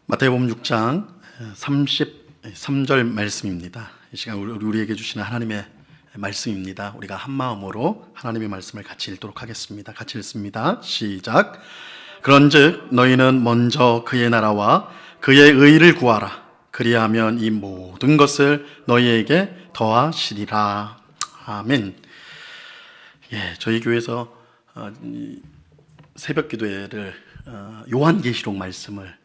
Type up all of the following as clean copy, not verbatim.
마태복음 6장 33절 말씀입니다. 이 시간 우리에게 주시는 하나님의 말씀입니다. 우리가 한 마음으로 하나님의 말씀을 같이 읽도록 하겠습니다. 같이 읽습니다. 시작. 그런즉 너희는 먼저 그의 나라와 그의 의를 구하라. 그리하면 이 모든 것을 너희에게 더하시리라. 아멘. 저희 교회에서 새벽 기도회를 요한계시록 말씀을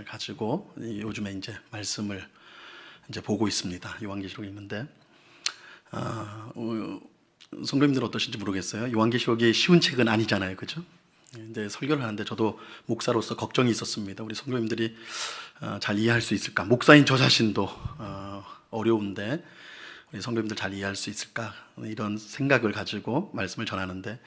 가지고 요즘에 이제 말씀을 이제 보고 있습니다. 요한계시록이 있는데 성도님들은 어떠신지 모르겠어요. 요한계시록이 쉬운 책은 아니잖아요, 그죠? 근데 설교를 하는데 저도 목사로서 걱정이 있었습니다. 우리 성도님들이 잘 이해할 수 있을까? 목사인 저 자신도 어려운데 우리 성도님들 잘 이해할 수 있을까? 이런 생각을 가지고 말씀을 전하는데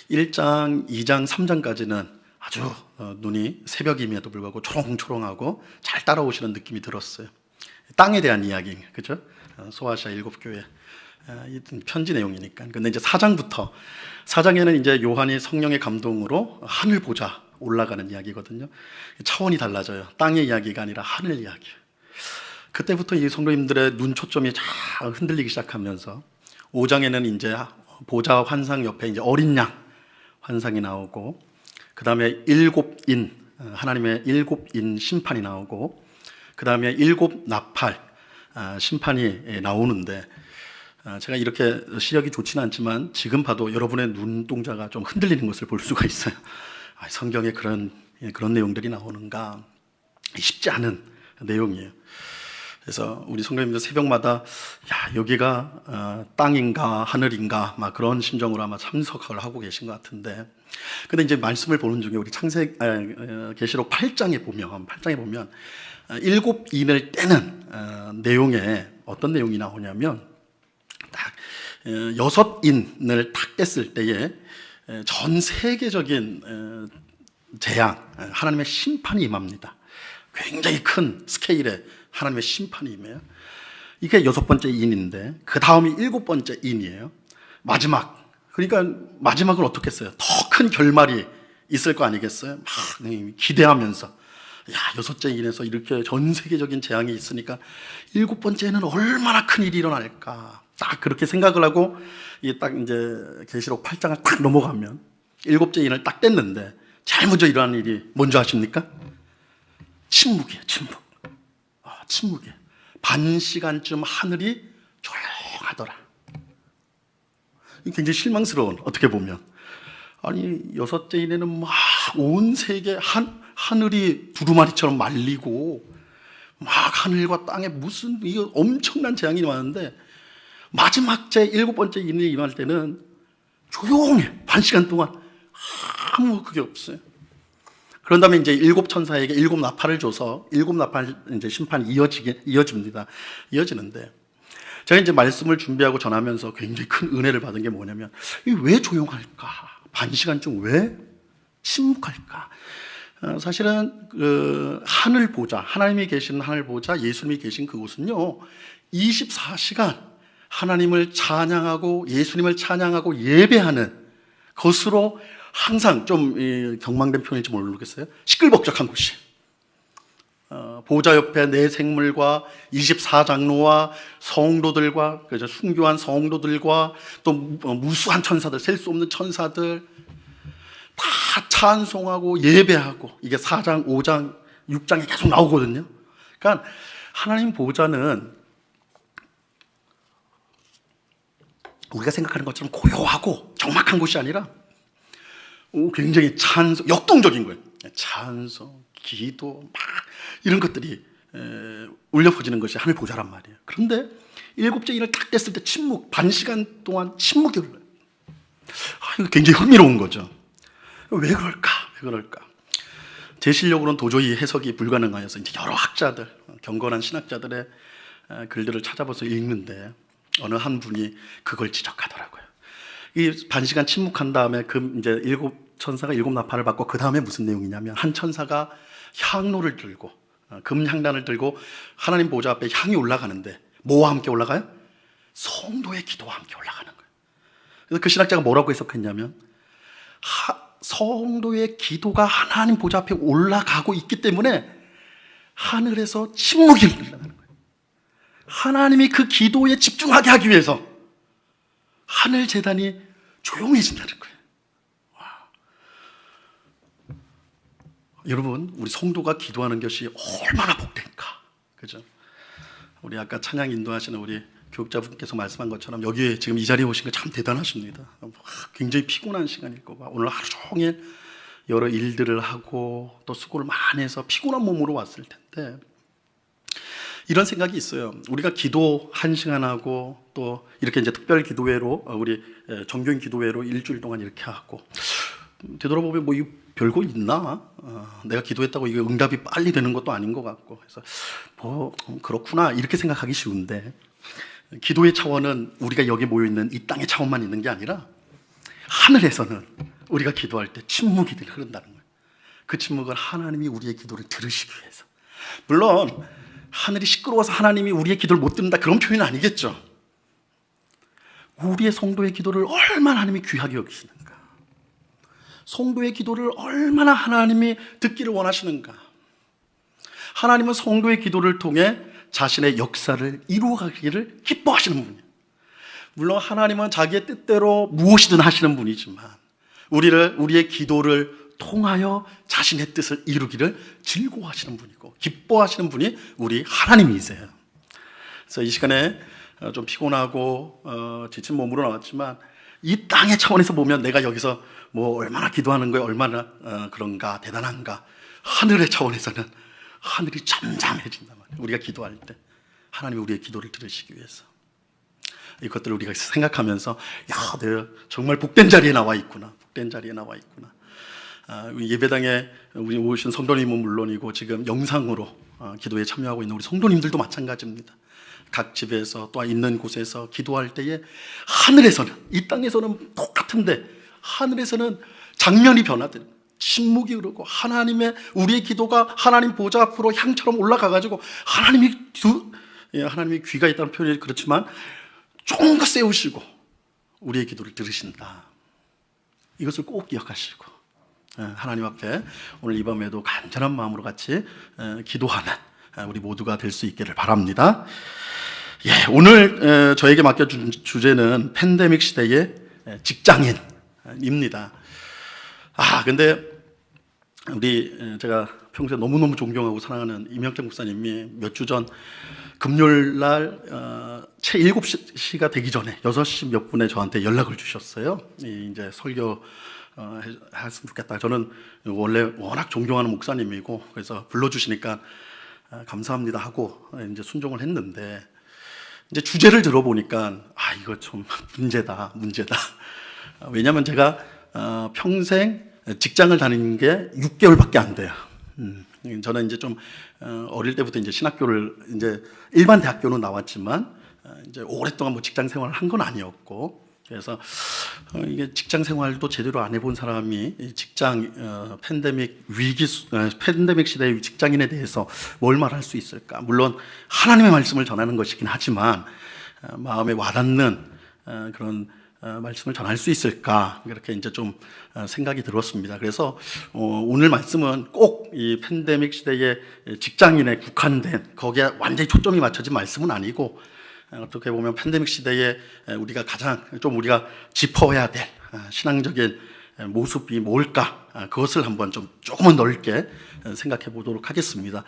1장, 2장, 3장까지는 아주 눈이 새벽임에도 불구하고 초롱초롱하고 잘 따라오시는 느낌이 들었어요. 땅에 대한 이야기, 그죠? 소아시아 7교회 편지 내용이니까. 근데 이제 4장에는 이제 요한이 성령의 감동으로 하늘 보자 올라가는 이야기거든요. 차원이 달라져요. 땅의 이야기가 아니라 하늘 이야기. 그때부터 이 성도님들의 눈 초점이 잘 흔들리기 시작하면서 5장에는 이제 보좌 환상 옆에 이제 어린 양 환상이 나오고, 그 다음에 7인, 하나님의 7인 심판이 나오고, 그 다음에 7 나팔 심판이 나오는데, 제가 이렇게 시력이 좋지는 않지만 지금 봐도 여러분의 눈동자가 좀 흔들리는 것을 볼 수가 있어요. 성경에 그런 내용들이 나오는가, 쉽지 않은 내용이에요. 그래서 우리 성도님들 새벽마다 여기가 땅인가 하늘인가 막 그런 심정으로 아마 참석을 하고 계신 것 같은데, 근데 이제 말씀을 보는 중에 우리 계시록 8장에 보면 7인을 떼는 내용에 어떤 내용이 나오냐면, 딱 6인을 딱 뗐을 때에 전 세계적인 재앙, 하나님의 심판이 임합니다. 굉장히 큰 스케일의 하나님의 심판이 임해요. 이게 6번째 인인데 그 다음이 7번째 인이에요. 마지막. 그러니까 마지막은 어떻겠어요? 더 큰 결말이 있을 거 아니겠어요? 막 기대하면서 6째 인에서 이렇게 전 세계적인 재앙이 있으니까 7번째는 얼마나 큰 일이 일어날까, 딱 그렇게 생각을 하고 딱 이제 계시록 8장을 딱 넘어가면 7째 인을 딱 뗐는데 제일 먼저 일어나는 일이 뭔지 아십니까? 침묵이에요. 침묵이에요. 반 시간쯤 하늘이 조용하더라. 굉장히 실망스러운, 어떻게 보면. 아니 6째 인에는 막 온 세계 하늘이 두루마리처럼 말리고 막 하늘과 땅에 무슨 이거 엄청난 재앙이 왔는데, 마지막 제 7번째 인이 일어날 때는 조용해. 반 시간 동안 아무 그게 없어요. 그런 다음에 이제 7 천사에게 7 나팔을 줘서 7 나팔 이제 심판이 이어지는데, 제가 이제 말씀을 준비하고 전하면서 굉장히 큰 은혜를 받은 게 뭐냐면, 왜 조용할까? 반 시간쯤 왜 침묵할까? 사실은 그 하늘 보좌, 하나님이 계신 하늘 보좌, 예수님이 계신 그곳은요 24시간 하나님을 찬양하고 예수님을 찬양하고 예배하는 것으로 항상 좀 경망된 표현일지 모르겠어요. 시끌벅적한 곳이. 보좌 옆에 내 생물과 24장로와 성도들과, 순교한 성도들과 또 무수한 천사들, 셀 수 없는 천사들 다 찬송하고 예배하고, 이게 4장, 5장, 6장에 계속 나오거든요. 그러니까 하나님 보좌는 우리가 생각하는 것처럼 고요하고 적막한 곳이 아니라 굉장히 역동적인 거예요. 찬송, 기도, 막 이런 것들이 울려 퍼지는 것이 하늘 보좌란 말이에요. 그런데 7째 인을 딱 뗐을 때 침묵, 반 시간 동안 침묵이 흘러요. 이거 굉장히 흥미로운 거죠. 왜 그럴까? 제 실력으로는 도저히 해석이 불가능하여서 이제 여러 학자들, 경건한 신학자들의 글들을 찾아봐서 읽는데, 어느 한 분이 그걸 지적하더라고요. 이 반 시간 침묵한 다음에 이제 7 천사가 7 나팔을 받고, 그 다음에 무슨 내용이냐면, 한 천사가 향로를 들고, 금향단을 들고 하나님 보좌 앞에 향이 올라가는데, 뭐와 함께 올라가요? 성도의 기도와 함께 올라가는 거예요. 그래서 그 신학자가 뭐라고 해석했냐면, 성도의 기도가 하나님 보좌 앞에 올라가고 있기 때문에 하늘에서 침묵이 흐른다는 거예요. 하나님이 그 기도에 집중하게 하기 위해서 하늘 제단이 조용해진다는 거예요. 와. 여러분, 우리 성도가 기도하는 것이 얼마나 복된가, 그죠? 우리 아까 찬양 인도하시는 우리 교육자분께서 말씀한 것처럼 여기에 지금 이 자리에 오신 거 참 대단하십니다. 굉장히 피곤한 시간일 거고 오늘 하루 종일 여러 일들을 하고 또 수고를 많이 해서 피곤한 몸으로 왔을 텐데 이런 생각이 있어요. 우리가 기도 1시간 하고 또 이렇게 이제 특별 기도회로 우리 정교인 기도회로 일주일 동안 이렇게 하고 되돌아보면 뭐 이거 별거 있나? 내가 기도했다고 이게 응답이 빨리 되는 것도 아닌 것 같고 그래서 뭐 그렇구나 이렇게 생각하기 쉬운데 기도의 차원은 우리가 여기 모여 있는 이 땅의 차원만 있는 게 아니라 하늘에서는 우리가 기도할 때 침묵이 흐른다는 거예요. 그 침묵은 하나님이 우리의 기도를 들으시기 위해서. 물론 하늘이 시끄러워서 하나님이 우리의 기도를 못 듣는다 그런 표현은 아니겠죠. 우리의 성도의 기도를 얼마나 하나님이 귀하게 여기시는가, 성도의 기도를 얼마나 하나님이 듣기를 원하시는가. 하나님은 성도의 기도를 통해 자신의 역사를 이루어가기를 기뻐하시는 분이에요. 물론 하나님은 자기의 뜻대로 무엇이든 하시는 분이지만 우리의 기도를 통하여 자신의 뜻을 이루기를 즐거워하시는 분이고 기뻐하시는 분이 우리 하나님이세요. 그래서 이 시간에 좀 피곤하고 지친 몸으로 나왔지만 이 땅의 차원에서 보면 내가 여기서 뭐 얼마나 기도하는 거에 얼마나 그런가 대단한가, 하늘의 차원에서는 하늘이 잠잠해진단 말이에요. 우리가 기도할 때 하나님이 우리의 기도를 들으시기 위해서 이것들을 우리가 생각하면서 야, 내가 정말 복된 자리에 나와 있구나, 복된 자리에 나와 있구나. 예배당에 우리 오신 성도님은 물론이고 지금 영상으로 기도에 참여하고 있는 우리 성도님들도 마찬가지입니다. 각 집에서 또 있는 곳에서 기도할 때에 하늘에서는, 이 땅에서는 똑같은데 하늘에서는 장면이 변화되는, 침묵이 흐르고 하나님의 우리의 기도가 하나님 보좌 앞으로 향처럼 올라가가지고 하나님이 귀가 있다는 표현이 그렇지만 쫑긋 세우시고 우리의 기도를 들으신다. 이것을 꼭 기억하시고 하나님 앞에 오늘 이 밤에도 간절한 마음으로 같이 기도하는 우리 모두가 될 수 있기를 바랍니다. 오늘 저에게 맡겨준 주제는 팬데믹 시대의 직장인입니다. 근데 제가 평소에 너무너무 존경하고 사랑하는 이명택 목사님이 몇 주 전 금요일 날 채 7시가 되기 전에 6시 몇 분에 저한테 연락을 주셨어요. 이제 설교 했으면 좋겠다. 저는 원래 워낙 존경하는 목사님이고 그래서 불러주시니까 감사합니다 하고 이제 순종을 했는데 이제 주제를 들어보니까 이거 좀 문제다. 왜냐하면 제가 평생 직장을 다니는 게 6개월밖에 안 돼요. 저는 이제 좀 어릴 때부터 이제 신학교를 이제 일반 대학교는 나왔지만 이제 오랫동안 뭐 직장 생활을 한 건 아니었고 그래서 이게 직장 생활도 제대로 안 해본 사람이 직장 팬데믹 시대의 직장인에 대해서 뭘 말할 수 있을까? 물론 하나님의 말씀을 전하는 것이긴 하지만 마음에 와닿는 그런 말씀을 전할 수 있을까? 이렇게 이제 좀 생각이 들었습니다. 그래서 오늘 말씀은 꼭 이 팬데믹 시대의 직장인에 국한된 거기에 완전히 초점이 맞춰진 말씀은 아니고 어떻게 보면 팬데믹 시대에 우리가 가장 좀 우리가 짚어야 될 신앙적인 모습이 뭘까? 그것을 한번 좀 조금은 넓게 생각해 보도록 하겠습니다.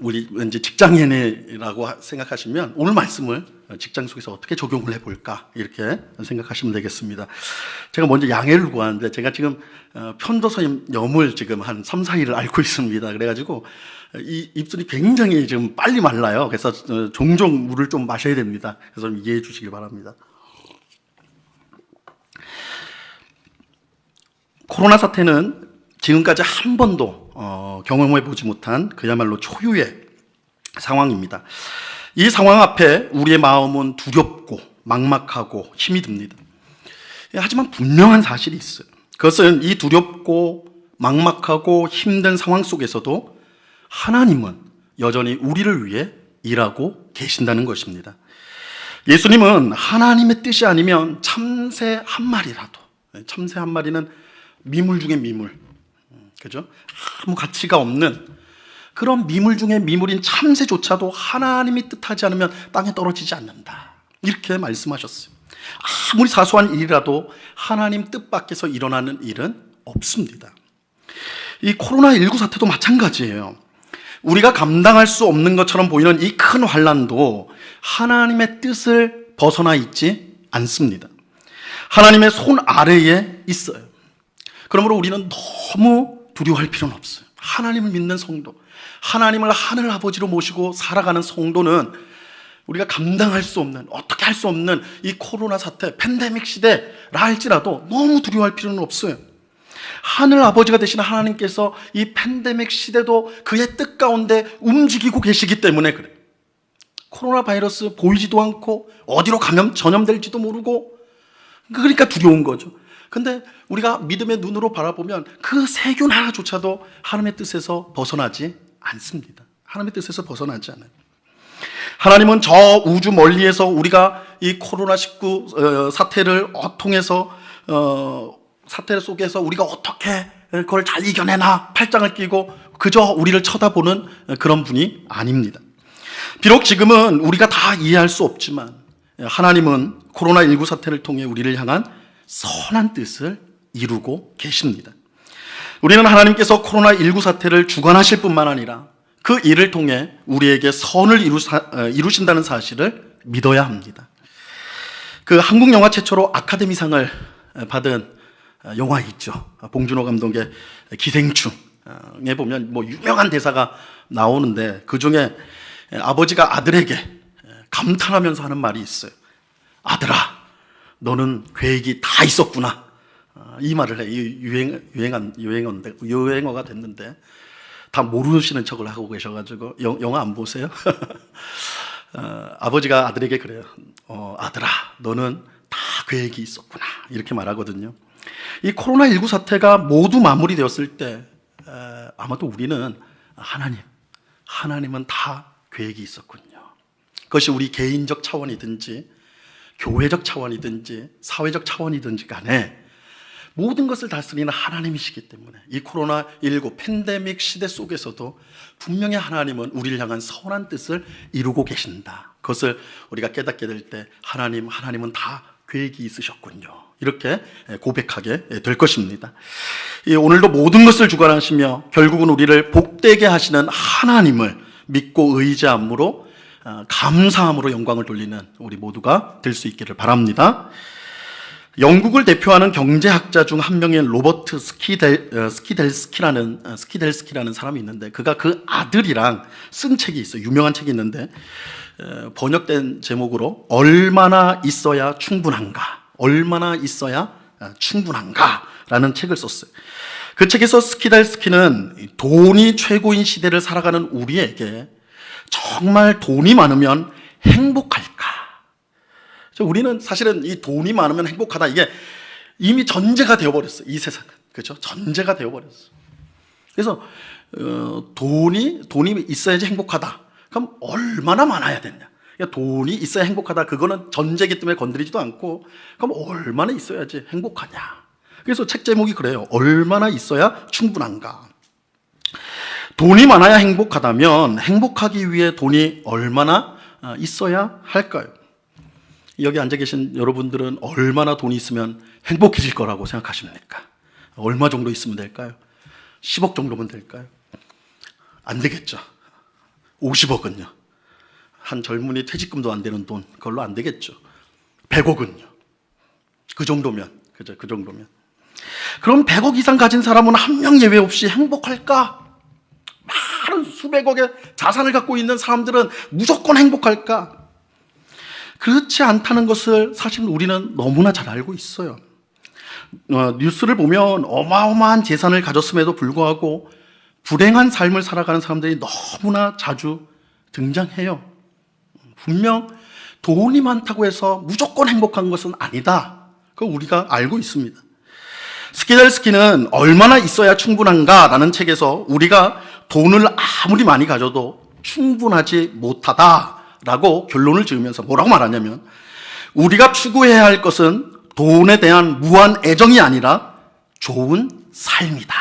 우리 왠지 직장인이라고 생각하시면 오늘 말씀을 직장 속에서 어떻게 적용을 해볼까 이렇게 생각하시면 되겠습니다. 제가 먼저 양해를 구하는데 제가 지금 편도선염을 지금 한 3, 4일을 앓고 있습니다. 그래가지고 이 입술이 굉장히 지금 빨리 말라요. 그래서 종종 물을 좀 마셔야 됩니다. 그래서 좀 이해해 주시길 바랍니다. 코로나 사태는 지금까지 한 번도 경험해 보지 못한 그야말로 초유의 상황입니다. 이 상황 앞에 우리의 마음은 두렵고 막막하고 힘이 듭니다. 하지만 분명한 사실이 있어요. 그것은 이 두렵고 막막하고 힘든 상황 속에서도 하나님은 여전히 우리를 위해 일하고 계신다는 것입니다. 예수님은 하나님의 뜻이 아니면 참새 한 마리라도, 참새 한 마리는 미물 중에 미물, 그죠? 아무 가치가 없는 그런 미물 중에 미물인 참새조차도 하나님이 뜻하지 않으면 땅에 떨어지지 않는다. 이렇게 말씀하셨어요. 아무리 사소한 일이라도 하나님 뜻 밖에서 일어나는 일은 없습니다. 이 코로나19 사태도 마찬가지예요. 우리가 감당할 수 없는 것처럼 보이는 이 큰 환난도 하나님의 뜻을 벗어나 있지 않습니다. 하나님의 손 아래에 있어요. 그러므로 우리는 너무 두려워할 필요는 없어요. 하나님을 믿는 성도, 하나님을 하늘 아버지로 모시고 살아가는 성도는 우리가 감당할 수 없는, 어떻게 할 수 없는 이 코로나 사태, 팬데믹 시대라 할지라도 너무 두려워할 필요는 없어요. 하늘 아버지가 되신 하나님께서 이 팬데믹 시대도 그의 뜻 가운데 움직이고 계시기 때문에 그래요. 코로나 바이러스 보이지도 않고 어디로 전염될지도 모르고, 그러니까 두려운 거죠. 근데 우리가 믿음의 눈으로 바라보면 그 세균 하나조차도 하나님의 뜻에서 벗어나지 않습니다. 하나님의 뜻에서 벗어나지 않아요. 하나님은 저 우주 멀리에서 우리가 이 코로나19 사태를 통해서 사태 속에서 우리가 어떻게 그걸 잘 이겨내나 팔짱을 끼고 그저 우리를 쳐다보는 그런 분이 아닙니다. 비록 지금은 우리가 다 이해할 수 없지만 하나님은 코로나19 사태를 통해 우리를 향한 선한 뜻을 이루고 계십니다. 우리는 하나님께서 코로나19 사태를 주관하실 뿐만 아니라 그 일을 통해 우리에게 선을 이루신다는 사실을 믿어야 합니다. 그 한국 영화 최초로 아카데미상을 받은 영화 있죠. 봉준호 감독의 기생충에 보면 뭐 유명한 대사가 나오는데 그 중에 아버지가 아들에게 감탄하면서 하는 말이 있어요. 아들아, 너는 계획이 다 있었구나. 이 말을 해. 유행어가 됐는데 다 모르시는 척을 하고 계셔가지고 영화 안 보세요? 아버지가 아들에게 그래요. 아들아, 너는 다 계획이 있었구나. 이렇게 말하거든요. 이 코로나19 사태가 모두 마무리되었을 때 아마도 우리는 하나님은 다 계획이 있었군요. 그것이 우리 개인적 차원이든지 교회적 차원이든지 사회적 차원이든지 간에 모든 것을 다스리는 하나님이시기 때문에 이 코로나19 팬데믹 시대 속에서도 분명히 하나님은 우리를 향한 선한 뜻을 이루고 계신다. 그것을 우리가 깨닫게 될 때 하나님은 다 계획이 있으셨군요. 이렇게 고백하게 될 것입니다. 오늘도 모든 것을 주관하시며 결국은 우리를 복되게 하시는 하나님을 믿고 의지함으로 감사함으로 영광을 돌리는 우리 모두가 될 수 있기를 바랍니다. 영국을 대표하는 경제학자 중 한 명인 로버트 스키델스키라는 사람이 있는데 그가 그 아들이랑 쓴 책이 있어요. 유명한 책이 있는데 번역된 제목으로 얼마나 있어야 충분한가 라는 책을 썼어요. 그 책에서 스키델스키는 돈이 최고인 시대를 살아가는 우리에게 정말 돈이 많으면 행복할까? 우리는 사실은 이 돈이 많으면 행복하다. 이게 이미 전제가 되어버렸어요. 이 세상은. 그렇죠? 전제가 되어버렸어요. 그래서 돈이 있어야지 행복하다. 그럼 얼마나 많아야 되냐? 그러니까 돈이 있어야 행복하다. 그거는 전제이기 때문에 건드리지도 않고 그럼 얼마나 있어야지 행복하냐? 그래서 책 제목이 그래요. 얼마나 있어야 충분한가? 돈이 많아야 행복하다면 행복하기 위해 돈이 얼마나 있어야 할까요? 여기 앉아 계신 여러분들은 얼마나 돈이 있으면 행복해질 거라고 생각하십니까? 얼마 정도 있으면 될까요? 10억 정도면 될까요? 안 되겠죠. 50억은요. 한 젊은이 퇴직금도 안 되는 돈, 그걸로 안 되겠죠. 100억은요. 그 정도면. 그럼 100억 이상 가진 사람은 한 명 예외 없이 행복할까? 많은 수백억의 자산을 갖고 있는 사람들은 무조건 행복할까? 그렇지 않다는 것을 사실 우리는 너무나 잘 알고 있어요. 뉴스를 보면 어마어마한 재산을 가졌음에도 불구하고 불행한 삶을 살아가는 사람들이 너무나 자주 등장해요. 분명 돈이 많다고 해서 무조건 행복한 것은 아니다. 그거 우리가 알고 있습니다. 스키델스키는 얼마나 있어야 충분한가라는 책에서 우리가 돈을 아무리 많이 가져도 충분하지 못하다라고 결론을 지으면서 뭐라고 말하냐면 우리가 추구해야 할 것은 돈에 대한 무한 애정이 아니라 좋은 삶이다.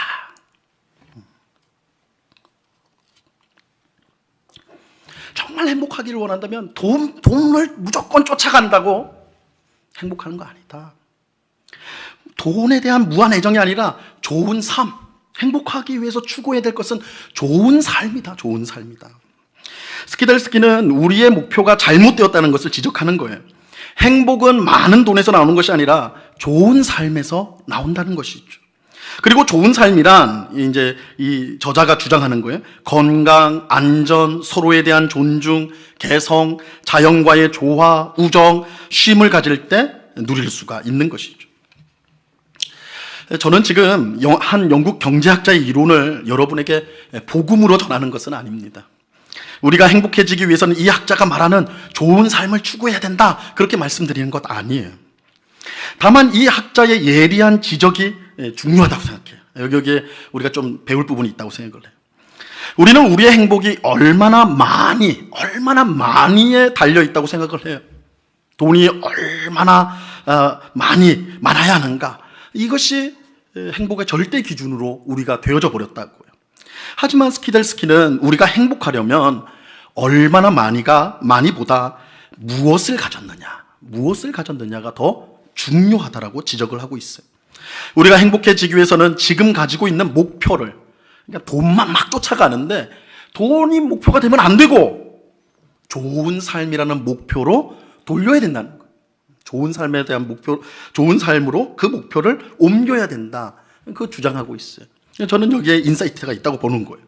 정말 행복하기를 원한다면 돈을 무조건 쫓아간다고 행복하는 거 아니다. 돈에 대한 무한 애정이 아니라 좋은 삶, 행복하기 위해서 추구해야 될 것은 좋은 삶이다. 좋은 삶이다. 스키델스키는 우리의 목표가 잘못되었다는 것을 지적하는 거예요. 행복은 많은 돈에서 나오는 것이 아니라 좋은 삶에서 나온다는 것이죠. 그리고 좋은 삶이란 이제 이 저자가 주장하는 거예요. 건강, 안전, 서로에 대한 존중, 개성, 자연과의 조화, 우정, 쉼을 가질 때 누릴 수가 있는 것이죠. 저는 지금 한 영국 경제학자의 이론을 여러분에게 복음으로 전하는 것은 아닙니다. 우리가 행복해지기 위해서는 이 학자가 말하는 좋은 삶을 추구해야 된다, 그렇게 말씀드리는 것 아니에요. 다만 이 학자의 예리한 지적이 중요하다고 생각해요. 여기에 우리가 좀 배울 부분이 있다고 생각을 해요. 우리는 우리의 행복이 얼마나 많이에 달려있다고 생각을 해요. 돈이 얼마나 많아야 하는가, 이것이 행복의 절대 기준으로 우리가 되어져 버렸다고요. 하지만 스키델스키는 우리가 행복하려면 얼마나 많이보다 무엇을 가졌느냐가 더 중요하다라고 지적을 하고 있어요. 우리가 행복해지기 위해서는 지금 가지고 있는 목표를, 그러니까 돈만 막 쫓아가는데 돈이 목표가 되면 안 되고 좋은 삶이라는 목표로 돌려야 된다는 거예요. 좋은 삶에 대한 목표, 좋은 삶으로 그 목표를 옮겨야 된다, 그 주장하고 있어요. 저는 여기에 인사이트가 있다고 보는 거예요.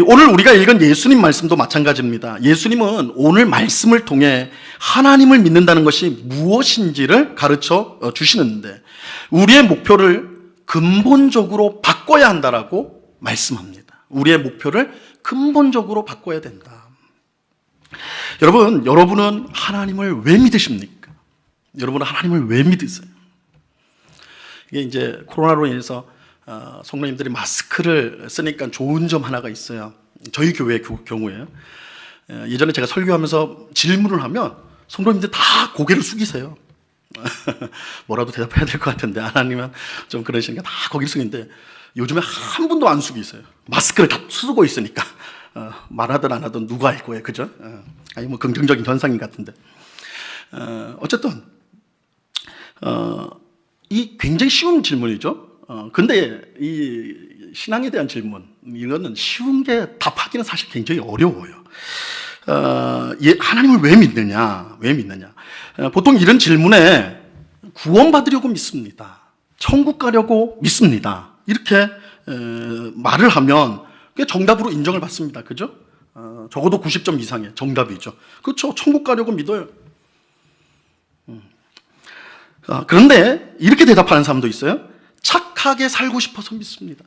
오늘 우리가 읽은 예수님 말씀도 마찬가지입니다. 예수님은 오늘 말씀을 통해 하나님을 믿는다는 것이 무엇인지를 가르쳐 주시는데 우리의 목표를 근본적으로 바꿔야 한다라고 말씀합니다. 우리의 목표를 근본적으로 바꿔야 된다. 여러분은 하나님을 왜 믿으십니까? 여러분은 하나님을 왜 믿으세요? 이게 이제 코로나로 인해서 성도님들이 마스크를 쓰니까 좋은 점 하나가 있어요. 저희 교회의 경우에요. 예전에 제가 설교하면서 질문을 하면 성도님들 다 고개를 숙이세요. 뭐라도 대답해야 될 것 같은데 하나님은 좀 그러시니까 다 고개를 숙이는데 요즘에 한 분도 안 숙이세요. 마스크를 다 쓰고 있으니까. 말하든 안 하든 누가 알 거예요, 그죠? 아니 뭐 긍정적인 현상인 것 같은데. 어쨌든 이 굉장히 쉬운 질문이죠. 근데 이 신앙에 대한 질문, 이거는 쉬운 게 답하기는 사실 굉장히 어려워요. 하나님을 왜 믿느냐? 보통 이런 질문에 구원받으려고 믿습니다. 천국 가려고 믿습니다. 이렇게 말을 하면 그게 정답으로 인정을 받습니다. 그죠? 적어도 90점 이상의 정답이죠. 그렇죠? 천국 가려고 믿어요. 그런데 이렇게 대답하는 사람도 있어요. 착하게 살고 싶어서 믿습니다.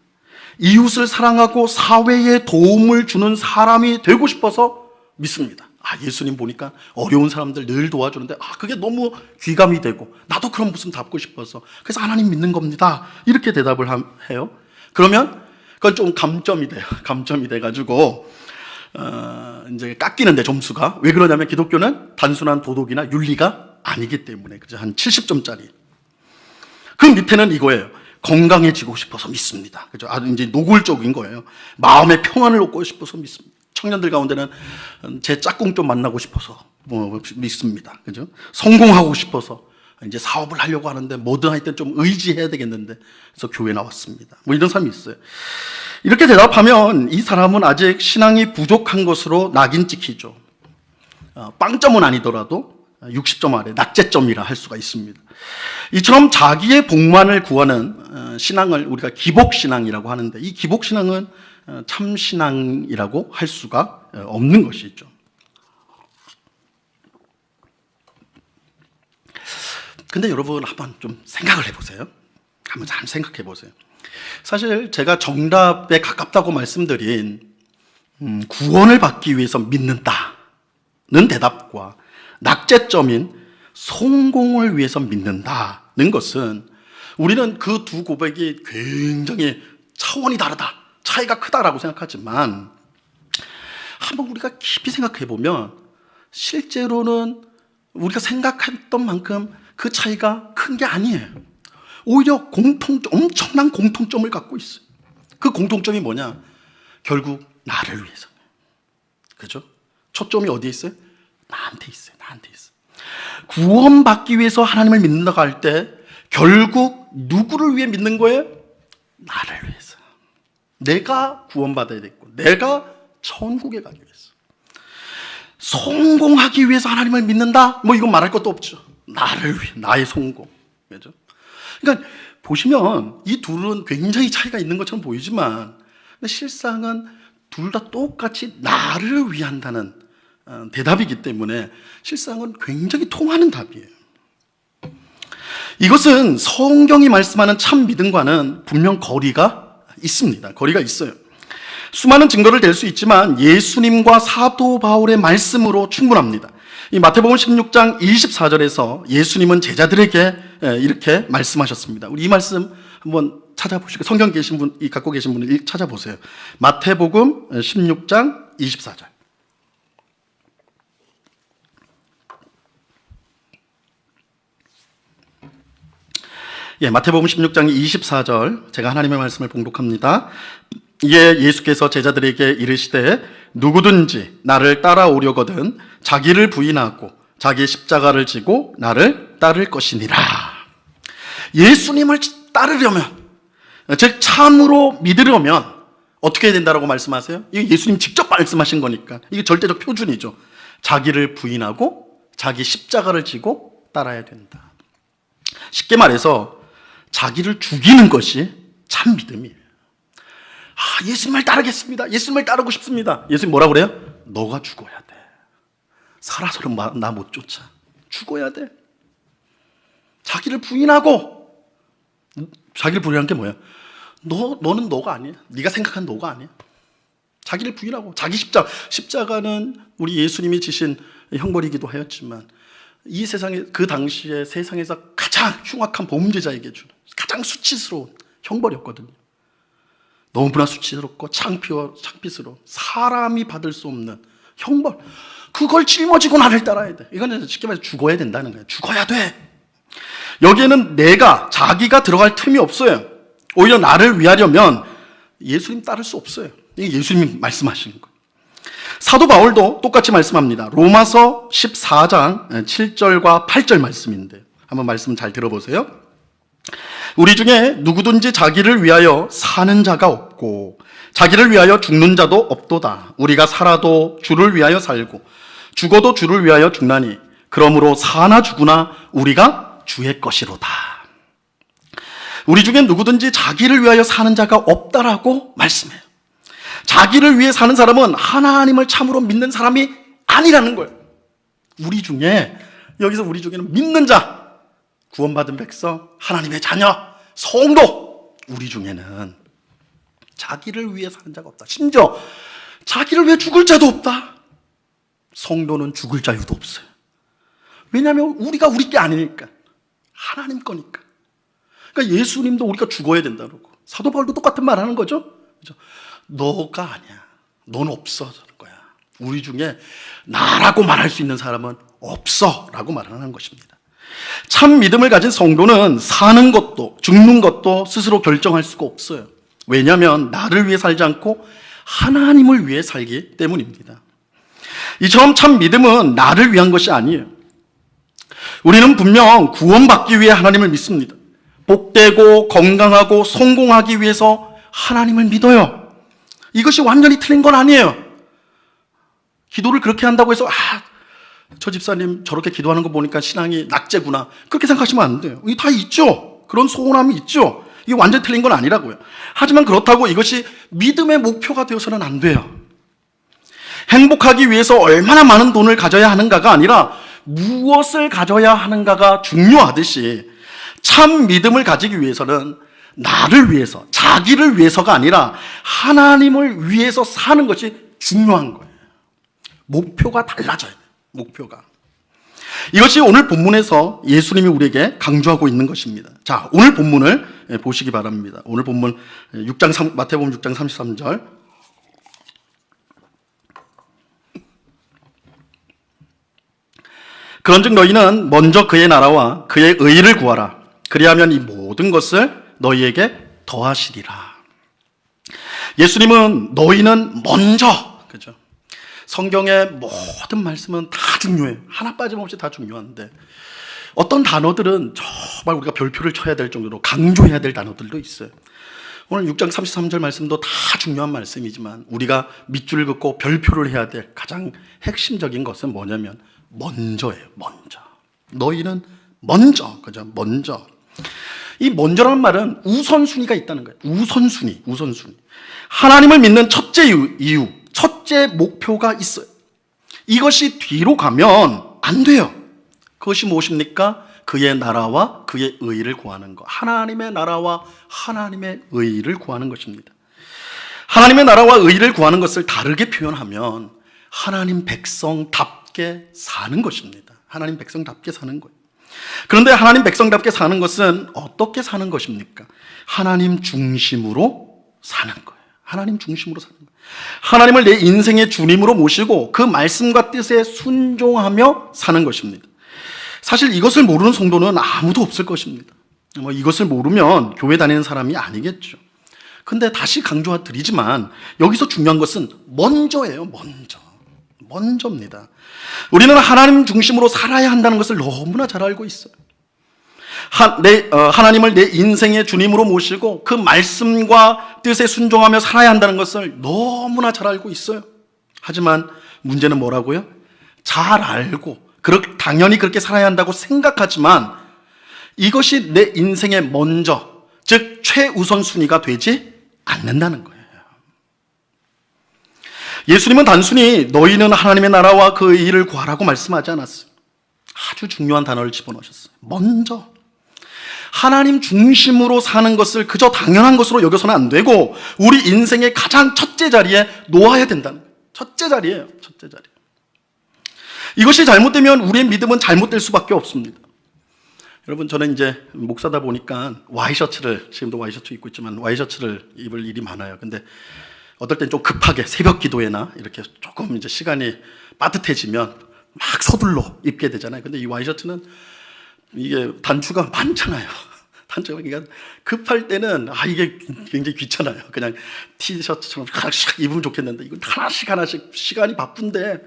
이웃을 사랑하고 사회에 도움을 주는 사람이 되고 싶어서 믿습니다. 예수님 보니까 어려운 사람들 늘 도와주는데 그게 너무 귀감이 되고 나도 그런 모습 담고 싶어서 그래서 하나님 믿는 겁니다. 이렇게 대답을 해요. 그러면 그건 좀 감점이 돼요. 감점이 돼가지고 이제 깎이는데 점수가. 왜 그러냐면 기독교는 단순한 도덕이나 윤리가 아니기 때문에. 그죠? 한 70점짜리. 그 밑에는 이거예요. 건강해지고 싶어서 믿습니다. 그죠? 아주 이제 노골적인 거예요. 마음의 평안을 얻고 싶어서 믿습니다. 청년들 가운데는 제 짝꿍 좀 만나고 싶어서 믿습니다. 그죠? 성공하고 싶어서 이제 사업을 하려고 하는데 뭐든 하여튼 좀 의지해야 되겠는데 그래서 교회 나왔습니다. 뭐 이런 사람이 있어요. 이렇게 대답하면 이 사람은 아직 신앙이 부족한 것으로 낙인 찍히죠. 빵점은 아니더라도 60점 아래 낙제점이라 할 수가 있습니다. 이처럼 자기의 복만을 구하는 신앙을 우리가 기복신앙이라고 하는데 이 기복신앙은 참신앙이라고 할 수가 없는 것이죠. 근데 여러분 한번 좀 생각을 해보세요. 한번 잘 생각해 보세요. 사실 제가 정답에 가깝다고 말씀드린 구원을 받기 위해서 믿는다는 대답과 낙제점인 성공을 위해서 믿는다는 것은 우리는 그 두 고백이 굉장히 차원이 다르다, 차이가 크다라고 생각하지만 한번 우리가 깊이 생각해 보면 실제로는 우리가 생각했던 만큼 그 차이가 큰 게 아니에요. 오히려 엄청난 공통점을 갖고 있어요. 그 공통점이 뭐냐? 결국 나를 위해서. 그죠? 초점이 어디에 있어요? 나한테 있어요. 나한테 있어요. 구원받기 위해서 하나님을 믿는다고 할 때 결국 누구를 위해 믿는 거예요? 나를 위해서. 내가 구원받아야 되고 내가 천국에 가기 위해서. 성공하기 위해서 하나님을 믿는다? 뭐 이건 말할 것도 없죠. 나를 위해, 나의 성공. 그죠? 그러니까 보시면 이 둘은 굉장히 차이가 있는 것처럼 보이지만 실상은 둘 다 똑같이 나를 위한다는 대답이기 때문에 실상은 굉장히 통하는 답이에요. 이것은 성경이 말씀하는 참 믿음과는 분명 거리가 있습니다. 거리가 있어요. 수많은 증거를 댈 수 있지만 예수님과 사도 바울의 말씀으로 충분합니다. 이 마태복음 16장 24절에서 예수님은 제자들에게 이렇게 말씀하셨습니다. 우리 이 말씀 한번 찾아보시고 성경 계신 분, 갖고 계신 분은 찾아보세요. 마태복음 16장 24절. 예, 마태복음 16장 24절. 제가 하나님의 말씀을 봉독합니다. 이에 예수께서 제자들에게 이르시되 누구든지 나를 따라오려거든 자기를 부인하고 자기 십자가를 지고 나를 따를 것이니라. 예수님을 따르려면, 즉 참으로 믿으려면 어떻게 해야 된다고 말씀하세요? 이게 예수님 직접 말씀하신 거니까 이게 절대적 표준이죠. 자기를 부인하고 자기 십자가를 지고 따라야 된다. 쉽게 말해서 자기를 죽이는 것이 참 믿음이에요. 예수님을 따르겠습니다. 예수님을 따르고 싶습니다. 예수님 뭐라고 그래요? 너가 죽어야 돼. 살아서는 나 못 쫓아. 죽어야 돼. 자기를 부인하고, 자기를 부인하는 게 뭐야? 너는 너가 아니야. 네가 생각한 너가 아니야. 자기를 부인하고 자기 십자가는 우리 예수님이 지신 형벌이기도 하였지만 이 세상에, 그 당시에 세상에서 가장 흉악한 범죄자에게 주는 가장 수치스러운 형벌이었거든요. 너무나 수치스럽고 창피스러운 사람이 받을 수 없는 형벌, 그걸 짊어지고 나를 따라야 돼. 이거는 쉽게 말해서 죽어야 된다는 거예요. 죽어야 돼. 여기에는 자기가 들어갈 틈이 없어요. 오히려 나를 위하려면 예수님 따를 수 없어요. 이게 예수님이 말씀하시는 거예요. 사도 바울도 똑같이 말씀합니다. 로마서 14장 7절과 8절 말씀인데 한번 말씀 잘 들어보세요. 우리 중에 누구든지 자기를 위하여 사는 자가 없고 자기를 위하여 죽는 자도 없도다. 우리가 살아도 주를 위하여 살고 죽어도 주를 위하여 죽나니 그러므로 사나 죽으나 우리가 주의 것이로다. 우리 중에 누구든지 자기를 위하여 사는 자가 없다라고 말씀해요. 자기를 위해 사는 사람은 하나님을 참으로 믿는 사람이 아니라는 거예요. 여기서 우리 중에는 믿는 자, 구원받은 백성, 하나님의 자녀, 성도, 우리 중에는 자기를 위해 사는 자가 없다. 심지어 자기를 위해 죽을 자도 없다. 성도는 죽을 자유도 없어요. 왜냐하면 우리가 우리 게 아니니까. 하나님 거니까. 그러니까 예수님도 우리가 죽어야 된다고. 사도 바울도 똑같은 말 하는 거죠. 그렇죠? 너가 아니야. 넌 없어지는 거야. 우리 중에 나라고 말할 수 있는 사람은 없어 라고 말하는 것입니다. 참 믿음을 가진 성도는 사는 것도 죽는 것도 스스로 결정할 수가 없어요. 왜냐하면 나를 위해 살지 않고 하나님을 위해 살기 때문입니다. 이처럼 참 믿음은 나를 위한 것이 아니에요. 우리는 분명 구원받기 위해 하나님을 믿습니다. 복되고 건강하고 성공하기 위해서 하나님을 믿어요. 이것이 완전히 틀린 건 아니에요. 기도를 그렇게 한다고 해서 저 집사님 저렇게 기도하는 거 보니까 신앙이 낙제구나, 그렇게 생각하시면 안 돼요. 이게 다 있죠. 그런 소원함이 있죠. 이게 완전히 틀린 건 아니라고요. 하지만 그렇다고 이것이 믿음의 목표가 되어서는 안 돼요. 행복하기 위해서 얼마나 많은 돈을 가져야 하는가가 아니라 무엇을 가져야 하는가가 중요하듯이 참 믿음을 가지기 위해서는 나를 위해서, 자기를 위해서가 아니라 하나님을 위해서 사는 것이 중요한 거예요. 목표가 달라져요. 목표가. 이것이 오늘 본문에서 예수님이 우리에게 강조하고 있는 것입니다. 자, 오늘 본문을 보시기 바랍니다. 오늘 본문 마태복음 6장 33절. 그런즉 너희는 먼저 그의 나라와 그의 의를 구하라. 그리하면 이 모든 것을 너희에게 더하시리라. 예수님은 너희는 먼저, 그죠? 성경의 모든 말씀은 다 중요해요. 하나 빠짐없이 다 중요한데 어떤 단어들은 정말 우리가 별표를 쳐야 될 정도로 강조해야 될 단어들도 있어요. 오늘 6장 33절 말씀도 다 중요한 말씀이지만 우리가 밑줄을 긋고 별표를 해야 될 가장 핵심적인 것은 뭐냐면 먼저예요. 먼저. 너희는 먼저. 그죠? 먼저. 이 먼저라는 말은 우선순위가 있다는 거예요. 우선순위. 하나님을 믿는 첫째 이유, 첫째 목표가 있어요. 이것이 뒤로 가면 안 돼요. 그것이 무엇입니까? 그의 나라와 그의 의를 구하는 것. 하나님의 나라와 하나님의 의를 구하는 것입니다. 하나님의 나라와 의를 구하는 것을 다르게 표현하면 하나님 백성답게 사는 것입니다. 하나님 백성답게 사는 거예요. 그런데 하나님 백성답게 사는 것은 어떻게 사는 것입니까? 하나님 중심으로 사는 거예요. 하나님 중심으로 사는 거예요. 하나님을 내 인생의 주님으로 모시고 그 말씀과 뜻에 순종하며 사는 것입니다. 사실 이것을 모르는 성도는 아무도 없을 것입니다. 이것을 모르면 교회 다니는 사람이 아니겠죠. 근데 다시 강조드리지만 여기서 중요한 것은 먼저예요. 먼저입니다. 우리는 하나님 중심으로 살아야 한다는 것을 너무나 잘 알고 있어요. 하나님을 내 인생의 주님으로 모시고 그 말씀과 뜻에 순종하며 살아야 한다는 것을 너무나 잘 알고 있어요. 하지만 문제는 뭐라고요? 잘 알고 당연히 그렇게 살아야 한다고 생각하지만 이것이 내 인생의 먼저, 즉 최우선순위가 되지 않는다는 거예요. 예수님은 단순히 너희는 하나님의 나라와 그 일을 구하라고 말씀하지 않았어요. 아주 중요한 단어를 집어넣으셨어요. 먼저. 하나님 중심으로 사는 것을 그저 당연한 것으로 여겨서는 안 되고 우리 인생의 가장 첫째 자리에 놓아야 된다는 거예요. 첫째 자리예요. 이것이 잘못되면 우리의 믿음은 잘못될 수밖에 없습니다. 여러분, 저는 이제 목사다 보니까 와이셔츠를, 지금도 와이셔츠 입고 있지만 와이셔츠를 입을 일이 많아요. 근데 어떨 땐 좀 급하게 새벽 기도회나 이렇게 조금 이제 시간이 빠듯해지면 막 서둘러 입게 되잖아요. 근데 이 와이셔츠는 이게 단추가 많잖아요. 단추가, 그러니까 급할 때는 이게 굉장히 귀찮아요. 그냥 티셔츠처럼 하나씩 입으면 좋겠는데 이건 하나씩 시간이 바쁜데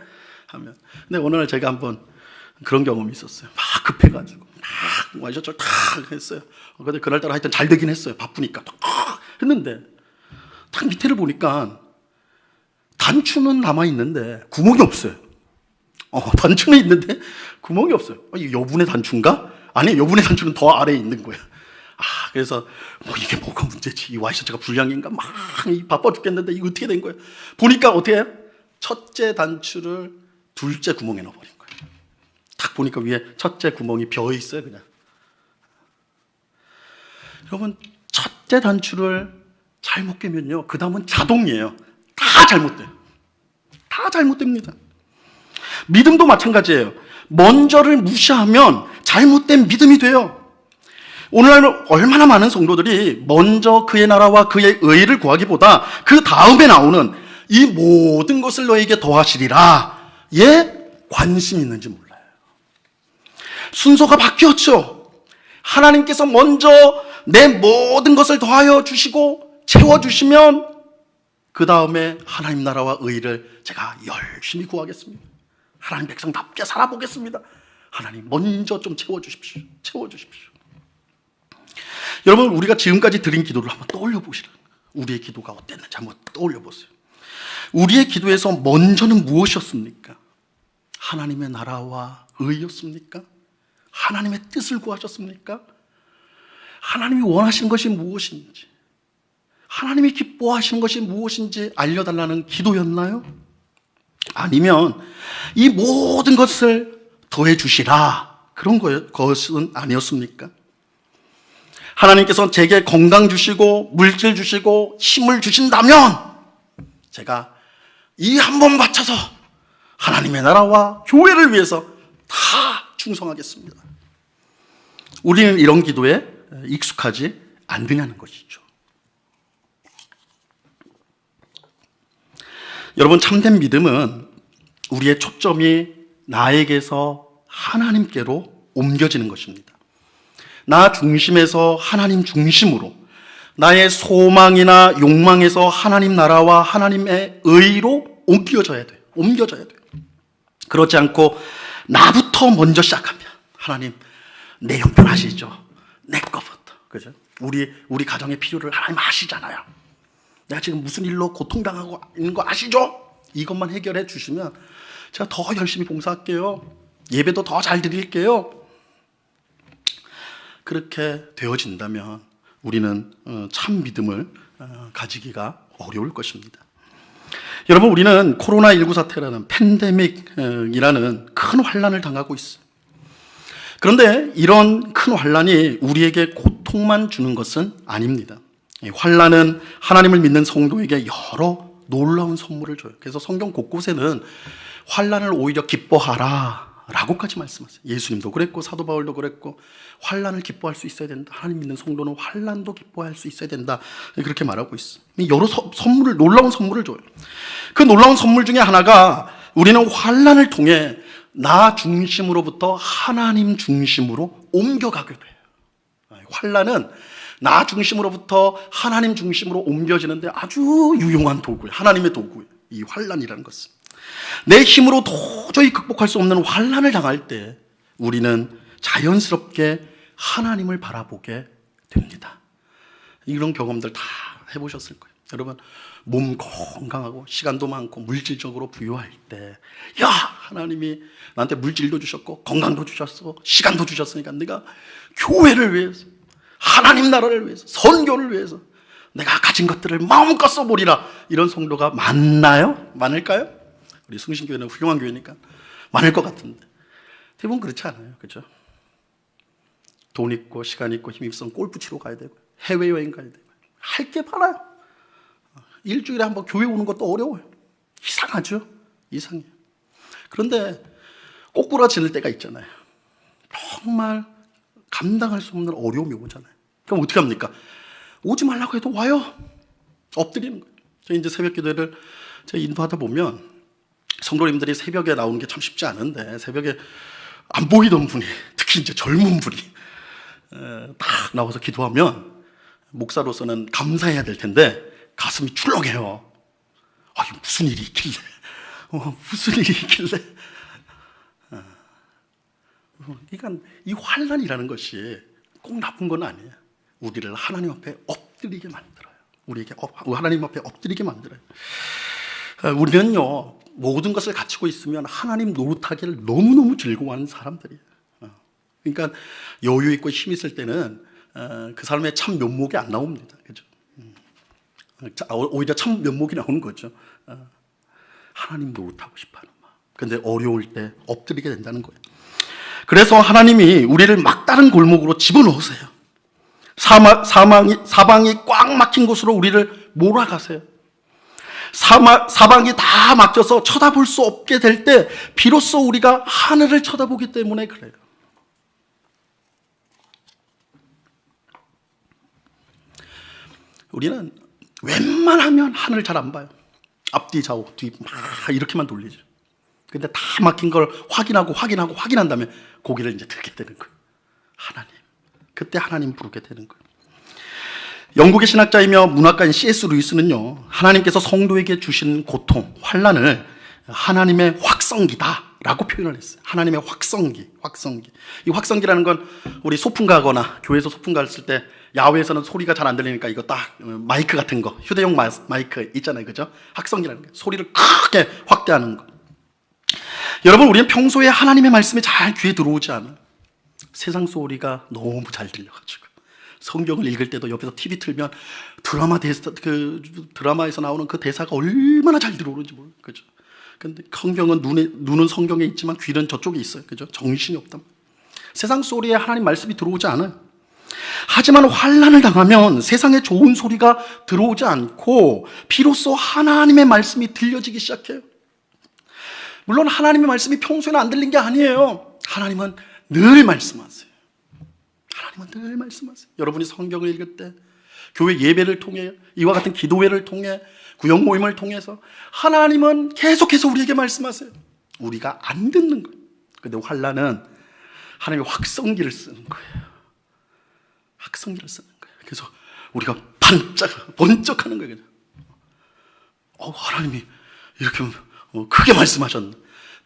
하면. 근데 어느 날 제가 한번 그런 경험이 있었어요. 막 급해가지고 막 와이셔츠를 탁 했어요. 근데 그날따라 하여튼 잘 되긴 했어요. 바쁘니까 탁 했는데 딱 밑에를 보니까 단추는 남아있는데 구멍이 없어요. 단추는 있는데 구멍이 없어요. 이 여분의 단추인가? 아니, 여분의 단추는 더 아래에 있는 거예요. 그래서 이게 뭐가 문제지? 이 와이셔츠가 불량인가? 막 바빠 죽겠는데 이거 어떻게 된 거예요? 보니까 어떻게 해요? 첫째 단추를 둘째 구멍에 넣어버린 거예요. 딱 보니까 위에 첫째 구멍이 비어 있어요, 그냥. 여러분, 첫째 단추를 잘못 깨면요, 그 다음은 자동이에요. 다 잘못돼요. 다 잘못됩니다. 믿음도 마찬가지예요. 먼저를 무시하면 잘못된 믿음이 돼요. 오늘날 얼마나 많은 성도들이 먼저 그의 나라와 그의 의를 구하기보다 그 다음에 나오는 이 모든 것을 너에게 더하시리라 에 관심이 있는지 몰라요. 순서가 바뀌었죠. 하나님께서 먼저 내 모든 것을 더하여 주시고 채워주시면 그 다음에 하나님 나라와 의를 제가 열심히 구하겠습니다. 하나님 백성답게 살아보겠습니다. 하나님 먼저 좀 채워주십시오. 여러분, 우리가 지금까지 드린 기도를 한번 떠올려 보시라. 우리의 기도가 어땠는지 한번 떠올려 보세요. 우리의 기도에서 먼저는 무엇이었습니까? 하나님의 나라와 의였습니까? 하나님의 뜻을 구하셨습니까? 하나님이 원하시는 것이 무엇인지, 하나님이 기뻐하시는 것이 무엇인지 알려달라는 기도였나요? 아니면 이 모든 것을 더해 주시라, 그런 것은 아니었습니까? 하나님께서 제게 건강 주시고 물질 주시고 힘을 주신다면 제가 이 한 번 바쳐서 하나님의 나라와 교회를 위해서 다 충성하겠습니다. 우리는 이런 기도에 익숙하지 않느냐는 것이죠. 여러분, 참된 믿음은 우리의 초점이 나에게서 하나님께로 옮겨지는 것입니다. 나 중심에서 하나님 중심으로, 나의 소망이나 욕망에서 하나님 나라와 하나님의 의로 옮겨져야 돼요. 옮겨져야 돼요. 그렇지 않고 나부터 먼저 시작하면 하나님 내 형편 아시죠? 내 거부터. 그죠? 우리 가정의 필요를 하나님 아시잖아요. 내가 지금 무슨 일로 고통당하고 있는 거 아시죠? 이것만 해결해 주시면 제가 더 열심히 봉사할게요. 예배도 더 잘 드릴게요. 그렇게 되어진다면 우리는 참 믿음을 가지기가 어려울 것입니다. 여러분, 우리는 코로나19 사태라는 팬데믹이라는 큰 환난을 당하고 있어요. 그런데 이런 큰 환난이 우리에게 고통만 주는 것은 아닙니다. 이 환난은 하나님을 믿는 성도에게 여러 놀라운 선물을 줘요. 그래서 성경 곳곳에는 환난을 오히려 기뻐하라 라고까지 말씀하세요. 예수님도 그랬고 사도 바울도 그랬고 환난을 기뻐할 수 있어야 된다. 하나님 믿는 성도는 환난도 기뻐할 수 있어야 된다. 그렇게 말하고 있어요. 여러 선물을, 놀라운 선물을 줘요. 그 놀라운 선물 중에 하나가 우리는 환난을 통해 나 중심으로부터 하나님 중심으로 옮겨가게 돼요. 환난은 나 중심으로부터 하나님 중심으로 옮겨지는데 아주 유용한 도구예요. 하나님의 도구예요. 이 환난이라는 것은. 내 힘으로 도저히 극복할 수 없는 환난을 당할 때 우리는 자연스럽게 하나님을 바라보게 됩니다. 이런 경험들 다 해보셨을 거예요. 여러분, 몸 건강하고 시간도 많고 물질적으로 부유할 때, 야, 하나님이 나한테 물질도 주셨고 건강도 주셨어, 시간도 주셨으니까 내가 교회를 위해서, 하나님 나라를 위해서, 선교를 위해서 내가 가진 것들을 마음껏 써보리라. 이런 성도가 많나요? 많을까요? 우리 승신교회는 훌륭한 교회니까 많을 것 같은데 대부분 그렇지 않아요. 그렇죠? 돈 있고 시간 있고 힘 있으면 골프 치러 가야 되고 해외여행 가야 되고 할 게 많아요. 일주일에 한번 교회 오는 것도 어려워요. 이상하죠? 이상해요. 그런데 꼬꾸라지는 때가 있잖아요. 정말 감당할 수 없는 어려움이 오잖아요. 그럼 어떻게 합니까? 오지 말라고 해도 와요. 엎드리는 거예요. 저희 이제 새벽 기도를 제가 인도하다 보면 성도님들이 새벽에 나오는 게 참 쉽지 않은데 새벽에 안 보이던 분이, 특히 이제 젊은 분이 딱 나와서 기도하면 목사로서는 감사해야 될 텐데 가슴이 출렁해요. 무슨 일이 있길래, 무슨 일이 있길래. 그러니까 이 환난이라는 것이 꼭 나쁜 건 아니에요. 우리를 하나님 앞에 엎드리게 만들어요. 우리에게 하나님 앞에 엎드리게 만들어요. 우리는요, 모든 것을 갖추고 있으면 하나님 노릇하기를 너무너무 즐거워하는 사람들이에요. 그러니까 여유 있고 힘 있을 때는 그 사람의 참 면목이 안 나옵니다. 그죠? 오히려 참 면목이 나오는 거죠. 하나님 노릇하고 싶어하는 마음. 근데 어려울 때 엎드리게 된다는 거예요. 그래서 하나님이 우리를 막다른 골목으로 집어넣으세요. 사방이 꽉 막힌 곳으로 우리를 몰아가세요. 사방이 다 막혀서 쳐다볼 수 없게 될 때 비로소 우리가 하늘을 쳐다보기 때문에 그래요. 우리는 웬만하면 하늘을 잘 안 봐요. 앞뒤 좌우 뒤 막 이렇게만 돌리죠. 근데 다 막힌 걸 확인한 다음에 고개를 이제 들게 되는 거예요. 하나님. 그때 하나님 부르게 되는 거예요. 영국의 신학자이며 문학가인 C.S. 루이스는요, 하나님께서 성도에게 주신 고통, 환난을 하나님의 확성기다라고 표현을 했어요. 하나님의 확성기. 이 확성기라는 건 우리 소풍 가거나 교회에서 소풍 갔을 때 야외에서는 소리가 잘 안 들리니까 이거 딱 마이크 같은 거, 휴대용 마이크 있잖아요, 그죠? 확성기라는 거, 소리를 크게 확대하는 거. 여러분, 우리는 평소에 하나님의 말씀이 잘 귀에 들어오지 않아요. 세상 소리가 너무 잘 들려가지고 성경을 읽을 때도 옆에서 TV 틀면 드라마에서 나오는 그 대사가 얼마나 잘 들어오는지 몰라요. 그죠? 근데 성경은 눈은 성경에 있지만 귀는 저쪽에 있어요. 그죠? 정신이 없다. 세상 소리에 하나님 말씀이 들어오지 않아요. 하지만 환난을 당하면 세상에 좋은 소리가 들어오지 않고 비로소 하나님의 말씀이 들려지기 시작해요. 물론 하나님의 말씀이 평소에는 안 들린 게 아니에요. 하나님은 늘 말씀하세요. 여러분이 성경을 읽을 때, 교회 예배를 통해, 이와 같은 기도회를 통해, 구역 모임을 통해서 하나님은 계속해서 우리에게 말씀하세요. 우리가 안 듣는 거예요. 근데 환난은 하나님의 확성기를 쓰는 거예요. 그래서 우리가 번쩍하는 거예요. 하나님이 이렇게 크게 말씀하셨는데,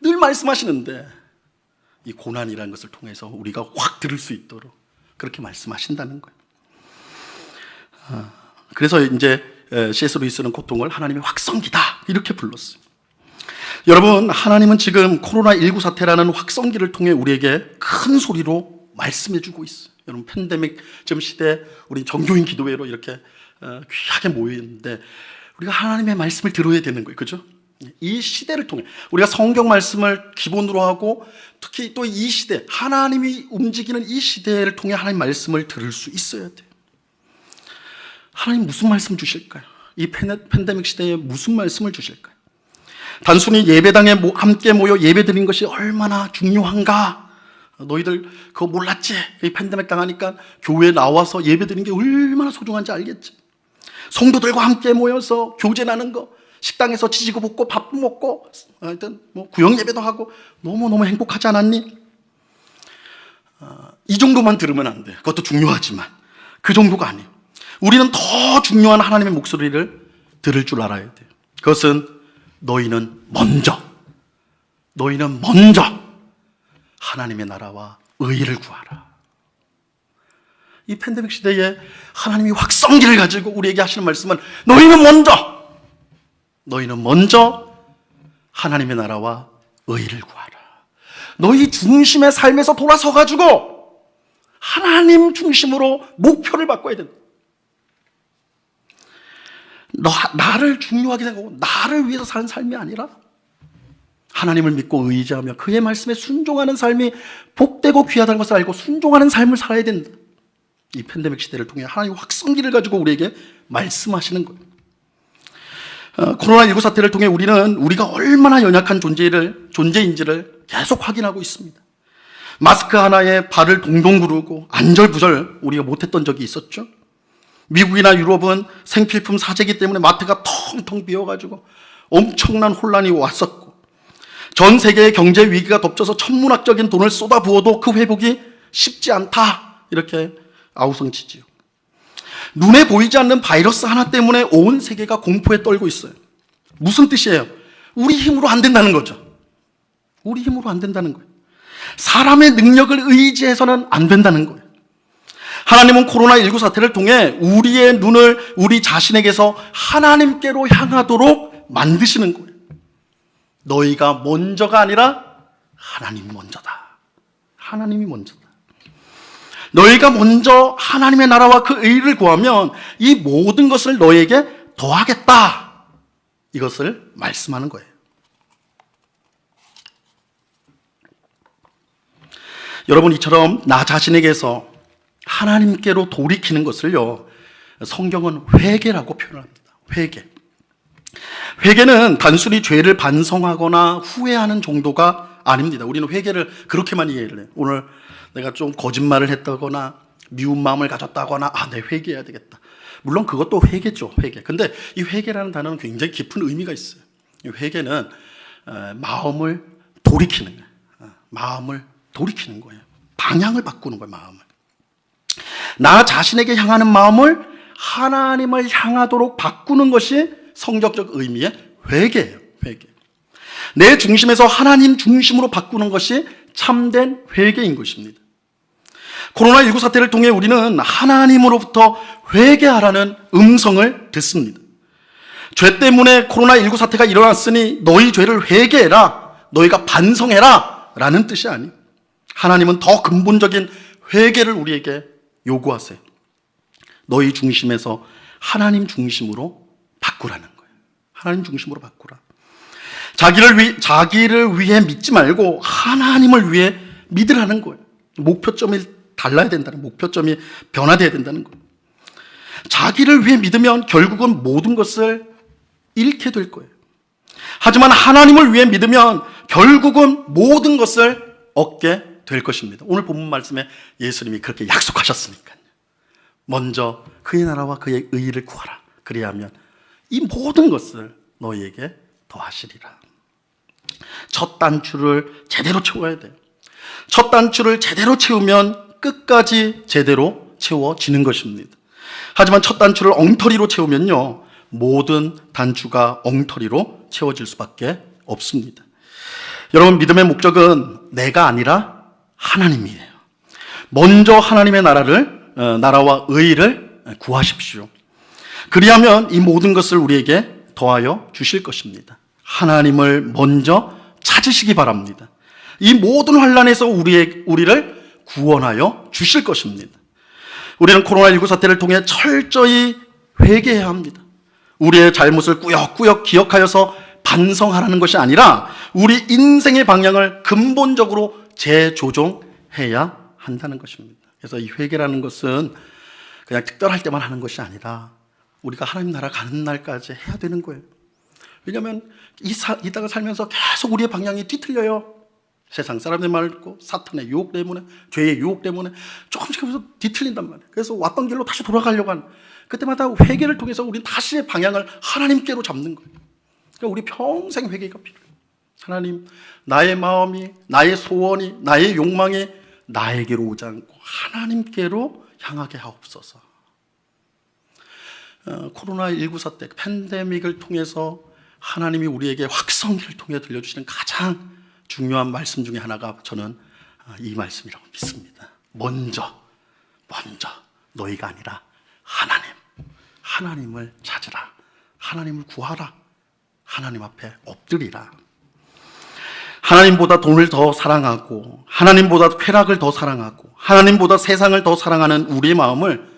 늘 말씀하시는데 이 고난이라는 것을 통해서 우리가 확 들을 수 있도록 그렇게 말씀하신다는 거예요. 그래서 이제 C.S. 루이스는 고통을 하나님의 확성기다 이렇게 불렀어요. 여러분, 하나님은 지금 코로나19 사태라는 확성기를 통해 우리에게 큰 소리로 말씀해 주고 있어요. 여러분, 팬데믹 지금 시대에 우리 정교인 기도회로 이렇게 귀하게 모였는데 우리가 하나님의 말씀을 들어야 되는 거예요. 그죠? 이 시대를 통해 우리가 성경 말씀을 기본으로 하고 특히 또 이 시대, 하나님이 움직이는 이 시대를 통해 하나님 말씀을 들을 수 있어야 돼요. 하나님 무슨 말씀 주실까요? 이 팬데믹 시대에 무슨 말씀을 주실까요? 단순히 예배당에 함께 모여 예배드린 것이 얼마나 중요한가? 너희들 그거 몰랐지? 이 팬데믹 당하니까 교회에 나와서 예배드린 게 얼마나 소중한지 알겠지? 성도들과 함께 모여서 교제나는 거, 식당에서 지지고 볶고 밥 먹고 하여튼 구역 예배도 하고 너무너무 행복하지 않았니? 이 정도만 들으면 안 돼. 그것도 중요하지만 그 정도가 아니에요. 우리는 더 중요한 하나님의 목소리를 들을 줄 알아야 돼요. 그것은 너희는 먼저 하나님의 나라와 의의를 구하라. 이 팬데믹 시대에 하나님이 확성기를 가지고 우리에게 하시는 말씀은 너희는 먼저 하나님의 나라와 의의를 구하라. 너희 중심의 삶에서 돌아서 가지고 하나님 중심으로 목표를 바꿔야 된다. 나를 중요하게 생각하고 나를 위해서 사는 삶이 아니라 하나님을 믿고 의지하며 그의 말씀에 순종하는 삶이 복되고 귀하다는 것을 알고 순종하는 삶을 살아야 된다. 이 팬데믹 시대를 통해 하나님 확성기를 가지고 우리에게 말씀하시는 거예요. 코로나19 사태를 통해 우리는 우리가 얼마나 연약한 존재인지를 계속 확인하고 있습니다. 마스크 하나에 발을 동동 구르고 안절부절 우리가 못했던 적이 있었죠. 미국이나 유럽은 생필품 사재기 때문에 마트가 텅텅 비어가지고 엄청난 혼란이 왔었고, 전 세계의 경제 위기가 덮쳐서 천문학적인 돈을 쏟아부어도 그 회복이 쉽지 않다 이렇게 아우성치지요. 눈에 보이지 않는 바이러스 하나 때문에 온 세계가 공포에 떨고 있어요. 무슨 뜻이에요? 우리 힘으로 안 된다는 거죠. 우리 힘으로 안 된다는 거예요. 사람의 능력을 의지해서는 안 된다는 거예요. 하나님은 코로나19 사태를 통해 우리의 눈을 우리 자신에게서 하나님께로 향하도록 만드시는 거예요. 너희가 먼저가 아니라 하나님이 먼저다. 하나님이 먼저다. 너희가 먼저 하나님의 나라와 그 의를 구하면 이 모든 것을 너희에게 더하겠다. 이것을 말씀하는 거예요. 여러분, 이처럼 나 자신에게서 하나님께로 돌이키는 것을요, 성경은 회개라고 표현합니다. 회개는 단순히 죄를 반성하거나 후회하는 정도가 아닙니다. 우리는 회개를 그렇게만 이해를 해요. 오늘 내가 좀 거짓말을 했다거나 미운 마음을 가졌다거나 내 회개해야 되겠다. 물론 그것도 회개죠. 회개. 근데 이 회개라는 단어는 굉장히 깊은 의미가 있어요. 이 회개는 마음을 돌이키는 거예요. 마음을 돌이키는 거예요. 방향을 바꾸는 거예요. 마음을. 나 자신에게 향하는 마음을 하나님을 향하도록 바꾸는 것이 성경적 의미의 회개예요. 회개. 내 중심에서 하나님 중심으로 바꾸는 것이 참된 회개인 것입니다. 코로나19 사태를 통해 우리는 하나님으로부터 회개하라는 음성을 듣습니다. 죄 때문에 코로나19 사태가 일어났으니 너희 죄를 회개해라, 너희가 반성해라 라는 뜻이 아니에요. 하나님은 더 근본적인 회개를 우리에게 요구하세요. 너희 중심에서 하나님 중심으로 바꾸라는 거예요. 하나님 중심으로 바꾸라. 자기를 위해 믿지 말고 하나님을 위해 믿으라는 거예요. 목표점이 달라야 된다는, 목표점이 변화되어야 된다는 거예요. 자기를 위해 믿으면 결국은 모든 것을 잃게 될 거예요. 하지만 하나님을 위해 믿으면 결국은 모든 것을 얻게 될 것입니다. 오늘 본문 말씀에 예수님이 그렇게 약속하셨으니까요. 먼저 그의 나라와 그의 의의를 구하라. 그리하면 이 모든 것을 너희에게 더하시리라. 첫 단추를 제대로 채워야 돼요. 첫 단추를 제대로 채우면 끝까지 제대로 채워지는 것입니다. 하지만 첫 단추를 엉터리로 채우면요, 모든 단추가 엉터리로 채워질 수밖에 없습니다. 여러분, 믿음의 목적은 내가 아니라 하나님이에요. 먼저 하나님의 나라와 의를 구하십시오. 그리하면 이 모든 것을 우리에게 더하여 주실 것입니다. 하나님을 먼저 찾으시기 바랍니다. 이 모든 환난에서 우리를 구원하여 주실 것입니다. 우리는 코로나19 사태를 통해 철저히 회개해야 합니다. 우리의 잘못을 꾸역꾸역 기억하여서 반성하라는 것이 아니라 우리 인생의 방향을 근본적으로 재조정해야 한다는 것입니다. 그래서 이 회개라는 것은 그냥 특별할 때만 하는 것이 아니라 우리가 하나님 나라 가는 날까지 해야 되는 거예요. 왜냐하면 이 땅을 살면서 계속 우리의 방향이 뒤틀려요. 세상 사람들 말 듣고 사탄의 유혹 때문에, 죄의 유혹 때문에 조금씩 하면서 뒤틀린단 말이에요. 그래서 왔던 길로 다시 돌아가려고 하는, 그때마다 회개를 통해서 우리는 다시 방향을 하나님께로 잡는 거예요. 그러니까 우리 평생 회개가 필요해요. 하나님, 나의 마음이, 나의 소원이, 나의 욕망이 나에게로 오지 않고 하나님께로 향하게 하옵소서. 코로나19 사태, 팬데믹을 통해서 하나님이 우리에게 확성기를 통해 들려주시는 가장 중요한 말씀 중에 하나가 저는 이 말씀이라고 믿습니다. 먼저 너희가 아니라 하나님을 찾으라. 하나님을 구하라. 하나님 앞에 엎드리라. 하나님보다 돈을 더 사랑하고, 하나님보다 쾌락을 더 사랑하고, 하나님보다 세상을 더 사랑하는 우리의 마음을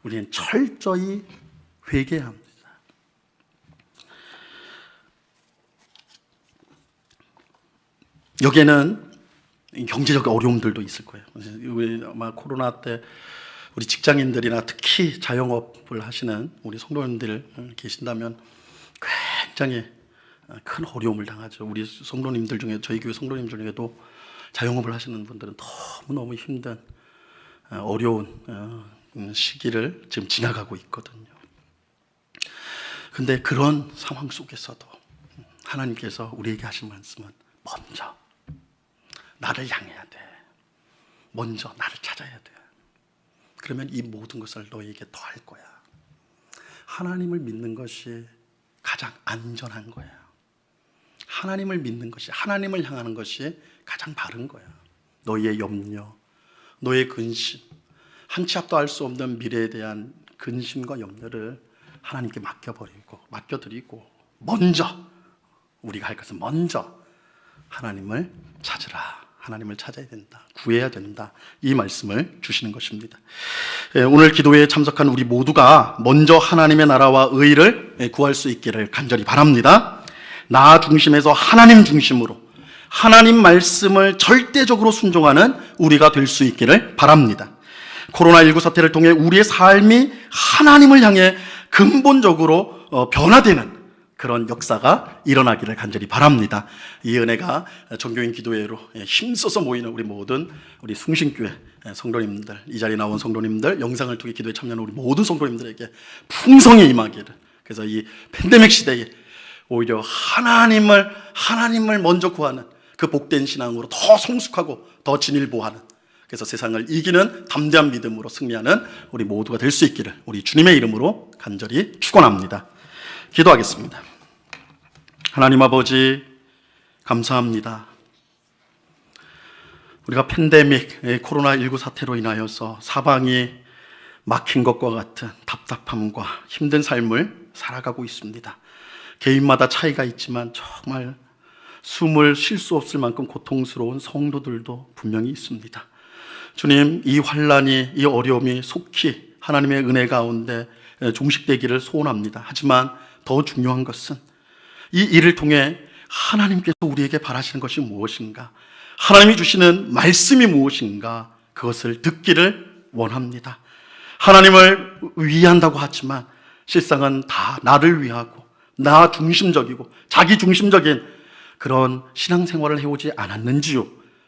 우리는 철저히 회개해야 합니다. 여기에는 경제적 어려움들도 있을 거예요. 우리 아마 코로나 때 우리 직장인들이나 특히 자영업을 하시는 우리 성도님들 계신다면 굉장히 큰 어려움을 당하죠. 우리 성도님들 중에, 저희 교회 성도님들 중에도 자영업을 하시는 분들은 너무너무 힘든 어려운 시기를 지금 지나가고 있거든요. 근데 그런 상황 속에서도 하나님께서 우리에게 하신 말씀은 먼저 나를 향해야 돼. 먼저 나를 찾아야 돼. 그러면 이 모든 것을 너에게 더할 거야. 하나님을 믿는 것이 가장 안전한 거야. 하나님을 믿는 것이, 하나님을 향하는 것이 가장 바른 거야. 너의 염려, 너의 근심, 한 치 앞도 알 수 없는 미래에 대한 근심과 염려를 하나님께 맡겨드리고 먼저 우리가 할 것은 먼저 하나님을 찾으라. 하나님을 찾아야 된다. 구해야 된다. 이 말씀을 주시는 것입니다. 오늘 기도회에 참석한 우리 모두가 먼저 하나님의 나라와 의를 구할 수 있기를 간절히 바랍니다. 나 중심에서 하나님 중심으로 하나님 말씀을 절대적으로 순종하는 우리가 될 수 있기를 바랍니다. 코로나19 사태를 통해 우리의 삶이 하나님을 향해 근본적으로 변화되는 그런 역사가 일어나기를 간절히 바랍니다. 이 은혜가 정교인 기도회로 힘써서 모이는 우리 모든 우리 숭신교회 성도님들, 이 자리에 나온 성도님들, 영상을 통해 기도에 참여하는 우리 모든 성도님들에게 풍성히 임하기를, 그래서 이 팬데믹 시대에 오히려 하나님을 먼저 구하는 그 복된 신앙으로 더 성숙하고 더 진일보하는, 그래서 세상을 이기는 담대한 믿음으로 승리하는 우리 모두가 될 수 있기를 우리 주님의 이름으로 간절히 축원합니다. 기도하겠습니다. 하나님 아버지, 감사합니다. 우리가 팬데믹, 코로나19 사태로 인하여서 사방이 막힌 것과 같은 답답함과 힘든 삶을 살아가고 있습니다. 개인마다 차이가 있지만 정말 숨을 쉴 수 없을 만큼 고통스러운 성도들도 분명히 있습니다. 주님, 이 환난이, 이 어려움이 속히 하나님의 은혜 가운데 종식되기를 소원합니다. 하지만 더 중요한 것은 이 일을 통해 하나님께서 우리에게 바라시는 것이 무엇인가, 하나님이 주시는 말씀이 무엇인가, 그것을 듣기를 원합니다. 하나님을 위한다고 하지만 실상은 다 나를 위하고 나 중심적이고 자기 중심적인 그런 신앙생활을 해오지 않았는지요.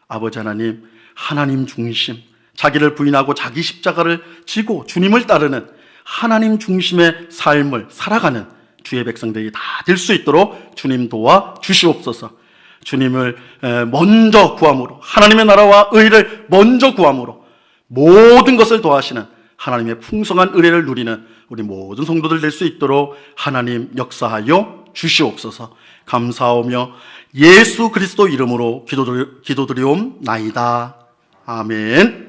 아버지 하나님, 하나님 중심, 자기를 부인하고 자기 십자가를 지고 주님을 따르는 하나님 중심의 삶을 살아가는 주의 백성들이 다 될 수 있도록 주님 도와 주시옵소서. 주님을 먼저 구함으로, 하나님의 나라와 의를 먼저 구함으로 모든 것을 더하시는 하나님의 풍성한 은혜를 누리는 우리 모든 성도들 될 수 있도록 하나님 역사하여 주시옵소서. 감사하며 예수 그리스도 이름으로 기도드리옵나이다. 아멘.